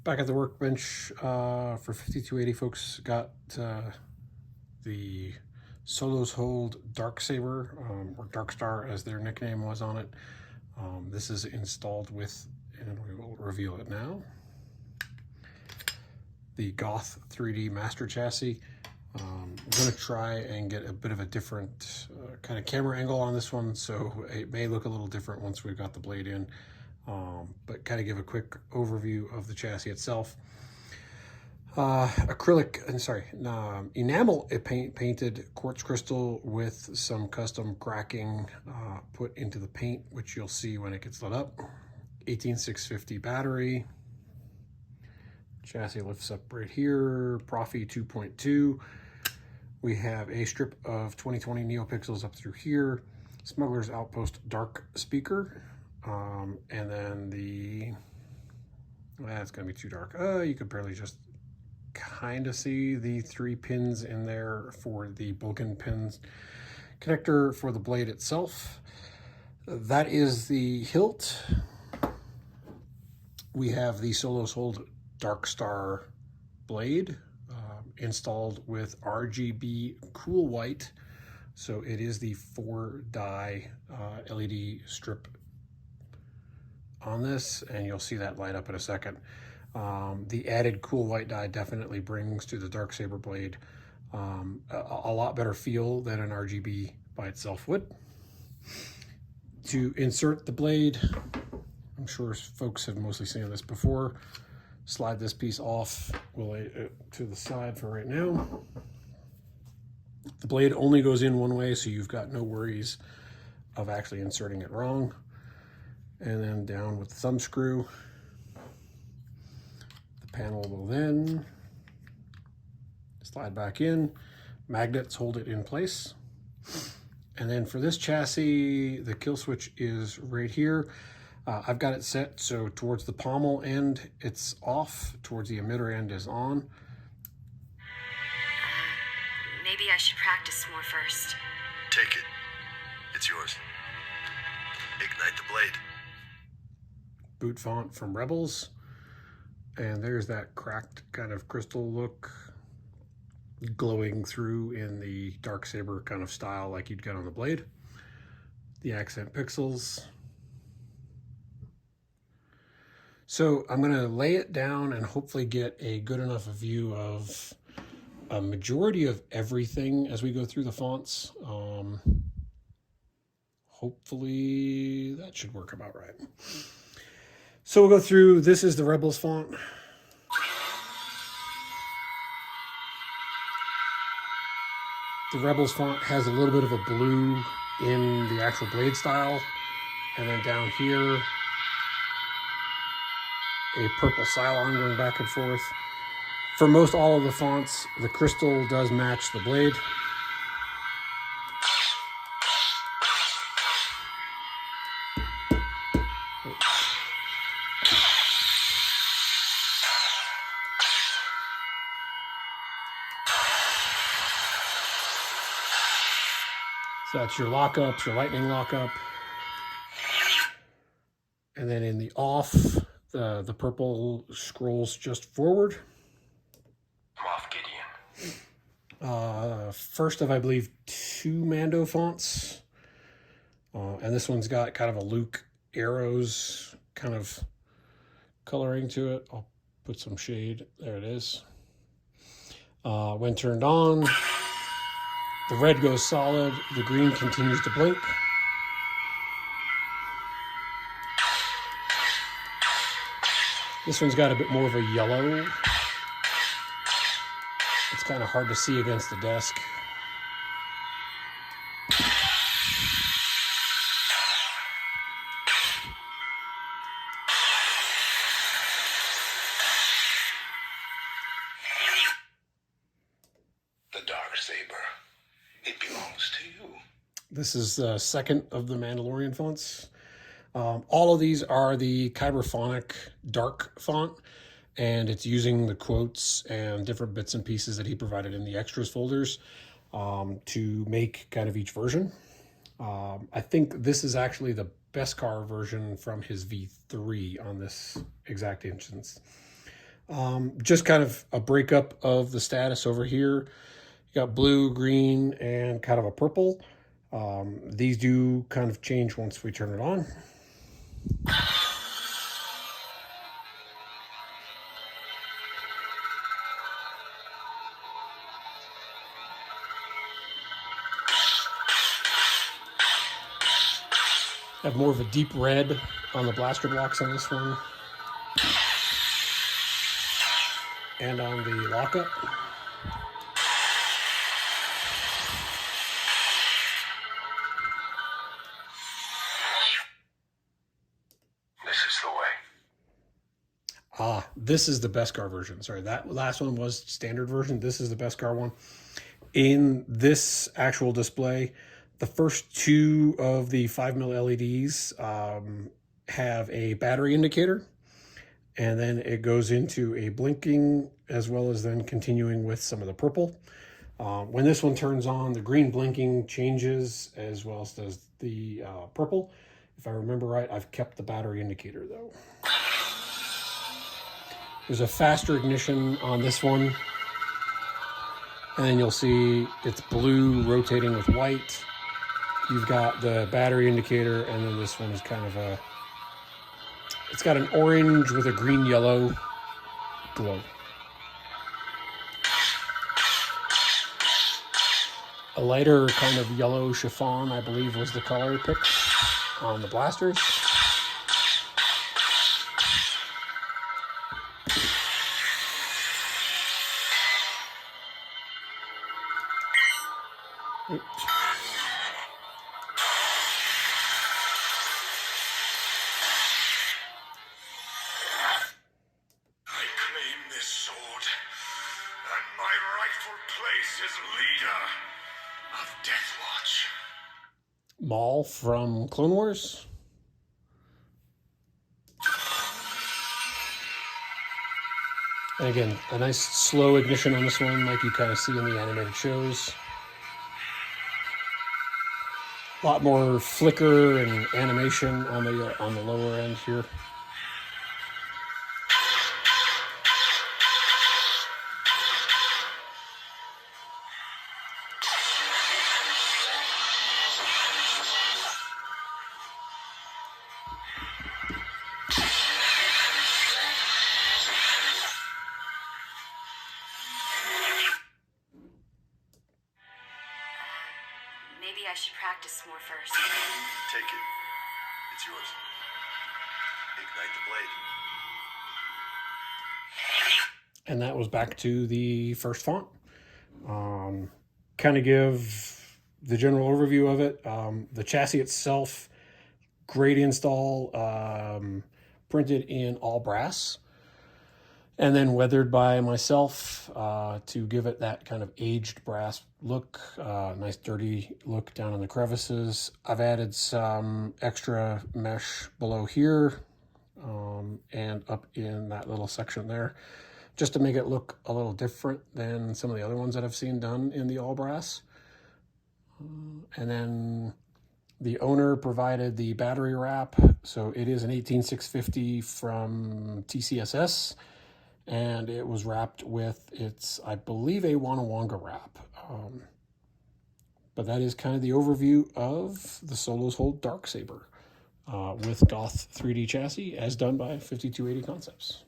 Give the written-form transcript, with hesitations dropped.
Back at the workbench for 5280, folks got the Solos Hold Darksaber, or Darkstar as their nickname was on it. This is installed with, and we will reveal it now, the Goth 3D Master Chassis. I'm going to try and get a bit of a different kind of camera angle on this one, so it may look a little different once we've got the blade in. But kind of give a quick overview of the chassis itself. Enamel painted quartz crystal with some custom cracking put into the paint, which you'll see when it gets lit up. 18650 battery. Chassis lifts up right here. Proffie 2.2. We have a strip of 2020 neopixels up through here. Smuggler's Outpost dark speaker. And then it's gonna be too dark. You could barely just kind of see the 3 pins in there for the Bulkin pins connector for the blade itself. That is the hilt. We have the Solos Hold Darkstar blade installed with RGB Cool White. So it is the 4-dye LED strip on this, and you'll see that light up in a second. The added cool white dye definitely brings to the Darksaber blade a lot better feel than an RGB by itself would. To insert the blade, I'm sure folks have mostly seen this before. Slide this piece off. We'll lay it to the side for right now. The blade only goes in one way, so you've got no worries of actually inserting it wrong. And then down with the thumb screw. The panel will then slide back in. Magnets hold it in place. And then for this chassis, the kill switch is right here. I've got it set so towards the pommel end it's off, towards the emitter end is on. Maybe I should practice more first. Take it. It's yours. Ignite the blade. Boot font from Rebels. And there's that cracked kind of crystal look glowing through in the Darksaber kind of style like you'd get on the blade. The accent pixels. So I'm going to lay it down and hopefully get a good enough view of a majority of everything as we go through the fonts. Hopefully that should work about right. So we'll go through, this is the Rebels font. The Rebels font has a little bit of a blue in the actual blade style. And then down here, a purple Cylon going back and forth. For most all of the fonts, the crystal does match the blade. So that's your lockups, your lightning lockup. And then in the off, the purple scrolls just forward. First of, I believe, 2 Mando fonts. And this one's got kind of a Luke arrows kind of coloring to it. I'll put some shade. There it is. When turned on, the red goes solid. The green continues to blink. This one's got a bit more of a yellow. It's kind of hard to see against the desk. The Darksaber. It belongs to you. This is the second of the Mandalorian fonts. All of these are the Kyberphonic dark font, and it's using the quotes and different bits and pieces that he provided in the extras folders to make kind of each version. I think this is actually the Beskar version from his V3 on this exact instance. Just kind of a breakup of the status over here. You got blue, green, and kind of a purple. These do kind of change once we turn it on. Have more of a deep red on the blaster blocks on this one. And on the lockup. This is the way. This is the Beskar version. Sorry, that last one was standard version. This is the Beskar one. In this actual display, the first two of the 5mm LEDs have a battery indicator, and then it goes into a blinking, as well as then continuing with some of the purple. When this one turns on, the green blinking changes, as well as does the purple. If I remember right, I've kept the battery indicator though. There's a faster ignition on this one. And then you'll see it's blue rotating with white. You've got the battery indicator, and then this one is kind of a, it's got an orange with a green-yellow glow. A lighter kind of yellow chiffon, I believe, was the color picked on the blasters. Oops. I claim this sword, and my rightful place as leader of Deathwatch. Maul from Clone Wars. And again, a nice slow ignition on this one, like you kind of see in the animated shows. A lot more flicker and animation on the lower end here. Maybe I should practice more first. Take it. It's yours. Ignite the blade. And that was back to the first font. Kind of give the general overview of it. The chassis itself, great install, printed in all brass, and then weathered by myself to give it that kind of aged brass look, nice dirty look down in the crevices. I've added some extra mesh below here and up in that little section there, just to make it look a little different than some of the other ones that I've seen done in the all brass. And then the owner provided the battery wrap. So it is an 18650 from TCSS, and it was wrapped with its, I believe, a Wanawanga wrap. But that is kind of the overview of the Solos Hold Darksaber with Goth 3D chassis, as done by 5280 Concepts.